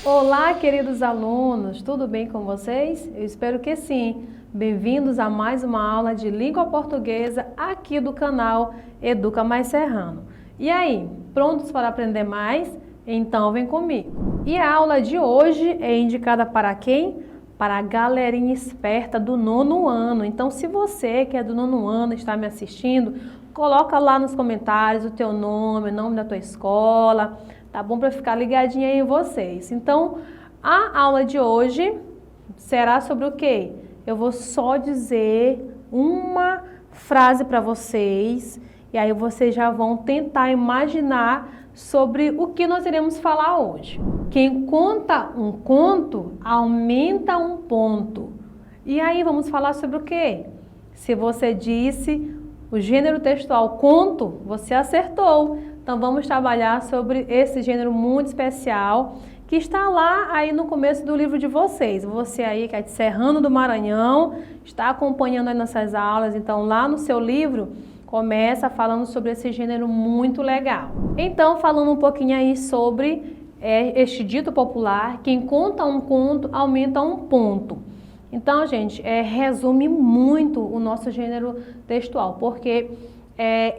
Olá, queridos alunos, tudo bem com vocês? Eu espero que sim. Bem-vindos a mais uma aula de língua portuguesa aqui do canal Educa Mais Serrano. E aí, prontos para aprender mais? Então vem comigo. E a aula de hoje é indicada para quem? Para a galerinha esperta do nono ano. Então, se você que é do nono ano está me assistindo, coloca lá nos comentários o teu nome, o nome da tua escola. Tá bom? Para ficar ligadinha aí em vocês. Então, a aula de hoje será sobre o quê? Eu vou só dizer uma frase para vocês e aí vocês já vão tentar imaginar sobre o que nós iremos falar hoje. Quem conta um conto aumenta um ponto. E aí vamos falar sobre o quê? Se você disse o gênero textual conto, você acertou. Então vamos trabalhar sobre esse gênero muito especial que está lá aí no começo do livro de vocês. Você aí que é de Serrano do Maranhão, está acompanhando aí nossas aulas, então lá no seu livro começa falando sobre esse gênero muito legal. Então falando um pouquinho aí sobre este dito popular, quem conta um conto aumenta um ponto. Então gente, resume muito o nosso gênero textual, porque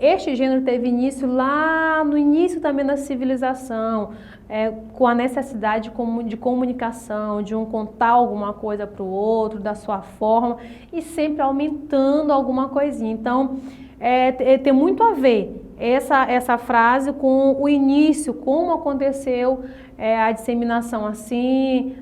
este gênero teve início lá no início também da civilização, com a necessidade de comunicação, de um contar alguma coisa para o outro, da sua forma, e sempre aumentando alguma coisinha. Então, tem muito a ver essa frase com o início, como aconteceu a disseminação assim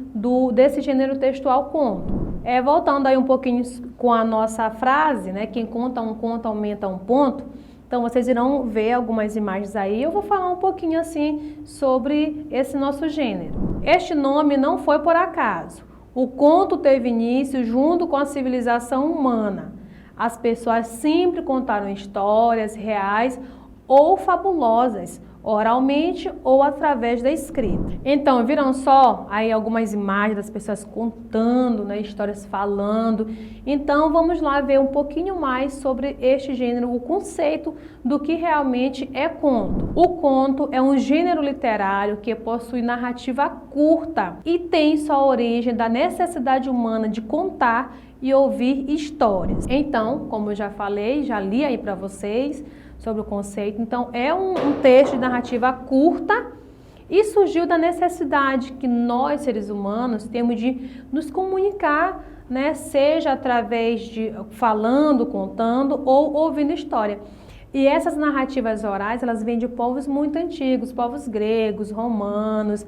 desse gênero textual conto. Voltando aí um pouquinho com a nossa frase, né? Quem conta um conto aumenta um ponto. Então vocês irão ver algumas imagens aí. Eu vou falar um pouquinho assim sobre esse nosso gênero. Este nome não foi por acaso. O conto teve início junto com a civilização humana. As pessoas sempre contaram histórias reais ou fabulosas, oralmente ou através da escrita. Então, viram só aí algumas imagens das pessoas contando, né, histórias falando. Então, vamos lá ver um pouquinho mais sobre este gênero, o conceito do que realmente é conto. O conto é um gênero literário que possui narrativa curta e tem sua origem da necessidade humana de contar e ouvir histórias. Então, como eu já falei, já li aí para vocês sobre o conceito. Então, é um texto de narrativa curta e surgiu da necessidade que nós, seres humanos, temos de nos comunicar, né? Seja através de falando, contando ou ouvindo história. E essas narrativas orais, elas vêm de povos muito antigos, povos gregos, romanos.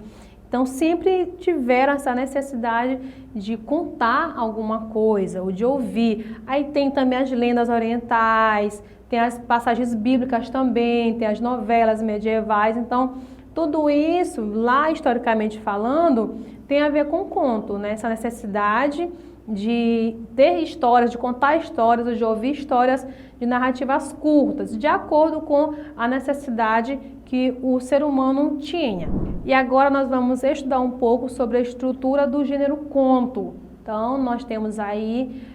Então, sempre tiveram essa necessidade de contar alguma coisa, ou de ouvir. Aí tem também as lendas orientais, tem as passagens bíblicas também, tem as novelas medievais. Então, tudo isso, lá historicamente falando, tem a ver com conto, né? Essa necessidade de ter histórias, de contar histórias, ou de ouvir histórias de narrativas curtas, de acordo com a necessidade que o ser humano tinha. E agora nós vamos estudar um pouco sobre a estrutura do gênero conto. Então, nós temos aí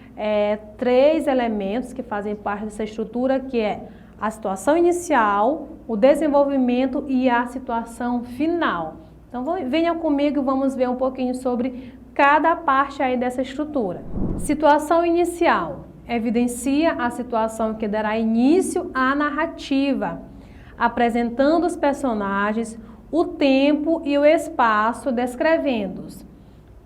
três elementos que fazem parte dessa estrutura, que é a situação inicial, o desenvolvimento e a situação final. Então, venha comigo e vamos ver um pouquinho sobre cada parte aí dessa estrutura. Situação inicial evidencia a situação que dará início à narrativa, apresentando os personagens, o tempo e o espaço, descrevendo-os.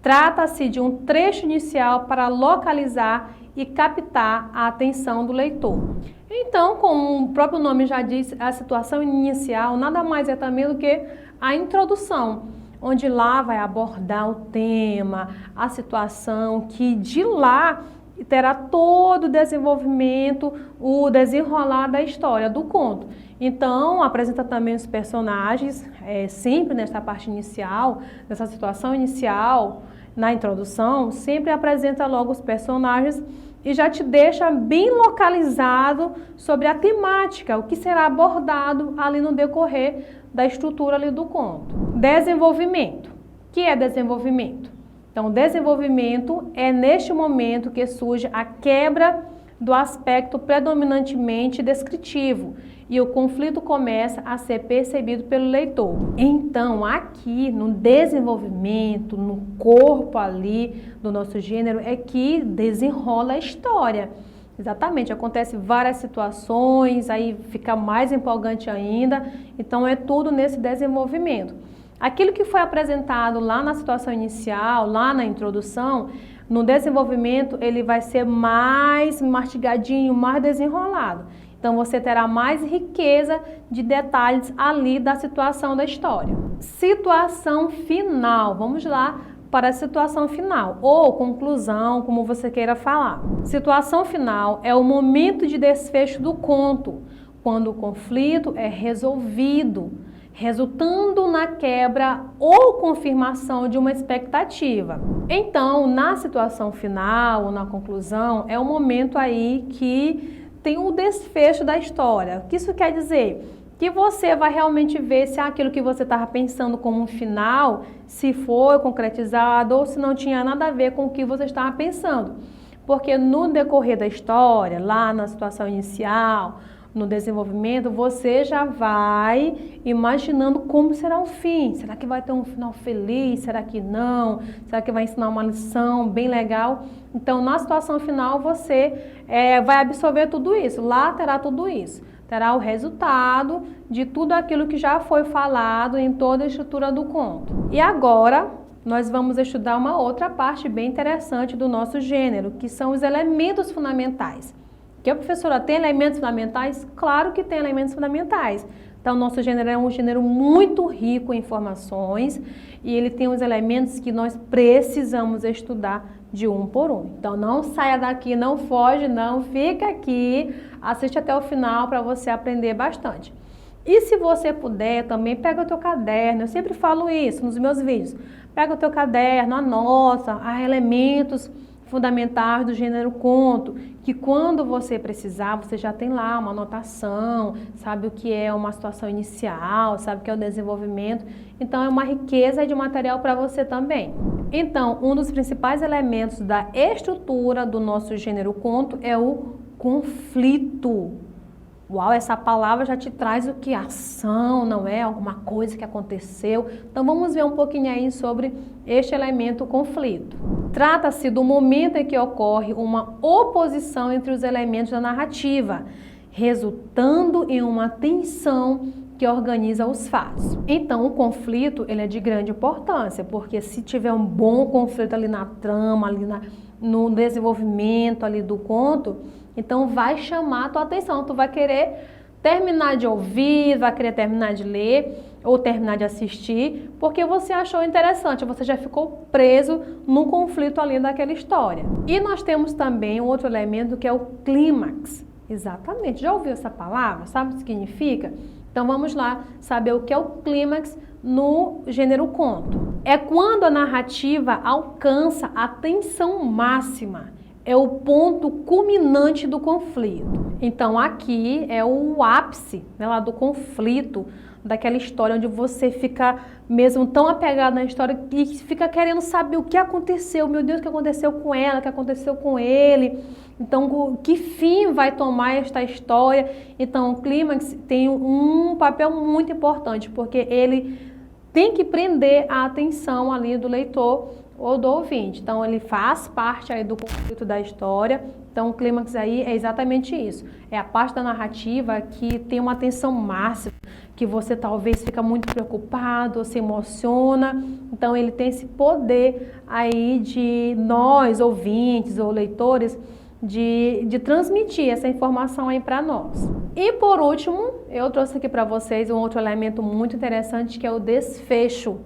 Trata-se de um trecho inicial para localizar e captar a atenção do leitor. Então, como o próprio nome já diz, a situação inicial nada mais é também do que a introdução, onde lá vai abordar o tema, a situação, que de lá terá todo o desenvolvimento, o desenrolar da história, do conto. Então, apresenta também os personagens, sempre nessa parte inicial, nessa situação inicial, na introdução, sempre apresenta logo os personagens e já te deixa bem localizado sobre a temática, o que será abordado ali no decorrer da estrutura ali do conto. Desenvolvimento. O que é desenvolvimento? Então, desenvolvimento é neste momento que surge a quebra do aspecto predominantemente descritivo e o conflito começa a ser percebido pelo leitor. Então, aqui no desenvolvimento, no corpo ali do nosso gênero, é que desenrola a história. Exatamente, acontece várias situações, aí fica mais empolgante ainda, então é tudo nesse desenvolvimento. Aquilo que foi apresentado lá na situação inicial, lá na introdução, no desenvolvimento ele vai ser mais mastigadinho, mais desenrolado. Então você terá mais riqueza de detalhes ali da situação da história. Situação final, vamos lá para a situação final, ou conclusão, como você queira falar. Situação final é o momento de desfecho do conto, quando o conflito é resolvido, resultando na quebra ou confirmação de uma expectativa. Então, na situação final ou na conclusão, é o momento aí que tem o desfecho da história. O que isso quer dizer? Que você vai realmente ver se aquilo que você estava pensando como um final, se foi concretizado ou se não tinha nada a ver com o que você estava pensando. Porque no decorrer da história, lá na situação inicial, no desenvolvimento, você já vai imaginando como será o fim. Será que vai ter um final feliz? Será que não? Será que vai ensinar uma lição bem legal? Então, na situação final, você vai absorver tudo isso. Lá terá tudo isso. Terá o resultado de tudo aquilo que já foi falado em toda a estrutura do conto. E agora, nós vamos estudar uma outra parte bem interessante do nosso gênero, que são os elementos fundamentais. Que a professora tem elementos fundamentais? Claro que tem elementos fundamentais. Então, nosso gênero é um gênero muito rico em informações e ele tem os elementos que nós precisamos estudar de um por um. Então, não saia daqui, não foge, não, fica aqui, assiste até o final para você aprender bastante. E se você puder, também pega o teu caderno, eu sempre falo isso nos meus vídeos, pega o teu caderno, anota elementos fundamentais do gênero conto, que quando você precisar, você já tem lá uma anotação, sabe o que é uma situação inicial, sabe o que é o desenvolvimento. Então, é uma riqueza de material para você também. Então, um dos principais elementos da estrutura do nosso gênero conto é o conflito. Uau, essa palavra já te traz o que? Ação, não é? Alguma coisa que aconteceu. Então, vamos ver um pouquinho aí sobre este elemento conflito. Trata-se do momento em que ocorre uma oposição entre os elementos da narrativa, resultando em uma tensão que organiza os fatos. Então, o conflito ele é de grande importância, porque se tiver um bom conflito ali na trama, ali no desenvolvimento ali do conto, então vai chamar a tua atenção, tu vai querer terminar de ouvir, vai querer terminar de ler ou terminar de assistir, porque você achou interessante, você já ficou preso no conflito ali daquela história. E nós temos também um outro elemento que é o clímax. Exatamente, já ouviu essa palavra? Sabe o que significa? Então vamos lá saber o que é o clímax no gênero conto. É quando a narrativa alcança a tensão máxima. É o ponto culminante do conflito. Então aqui é o ápice, né, lá do conflito, daquela história onde você fica mesmo tão apegado na história e fica querendo saber o que aconteceu, meu Deus, o que aconteceu com ela, o que aconteceu com ele. Então, que fim vai tomar esta história? Então, o clímax tem um papel muito importante, porque ele tem que prender a atenção ali do leitor ou do ouvinte. Então, ele faz parte aí do conflito da história. Então, o clímax aí é exatamente isso. É a parte da narrativa que tem uma tensão máxima, que você talvez fica muito preocupado, se emociona. Então, ele tem esse poder aí de nós, ouvintes ou leitores, de transmitir essa informação aí para nós. E por último, eu trouxe aqui para vocês um outro elemento muito interessante, que é o desfecho.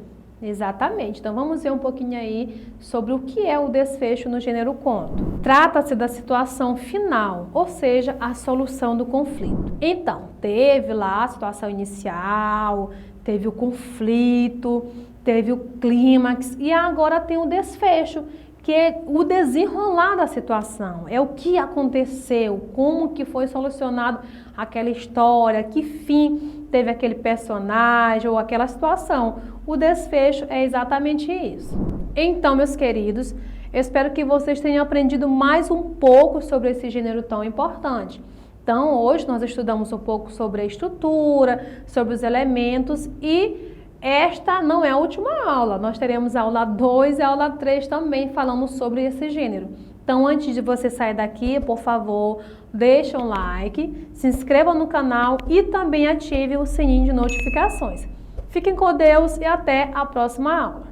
Exatamente. Então vamos ver um pouquinho aí sobre o que é o desfecho no gênero conto. Trata-se da situação final, ou seja, a solução do conflito. Então, teve lá a situação inicial, teve o conflito, teve o clímax e agora tem o desfecho, que é o desenrolar da situação, é o que aconteceu, como que foi solucionado aquela história, que fim teve aquele personagem ou aquela situação. O desfecho é exatamente isso. Então, meus queridos, eu espero que vocês tenham aprendido mais um pouco sobre esse gênero tão importante. Então, hoje nós estudamos um pouco sobre a estrutura, sobre os elementos e esta não é a última aula. Nós teremos a aula 2 e a aula 3 também falando sobre esse gênero. Então, antes de você sair daqui, por favor, deixe um like, se inscreva no canal e também ative o sininho de notificações. Fiquem com Deus e até a próxima aula.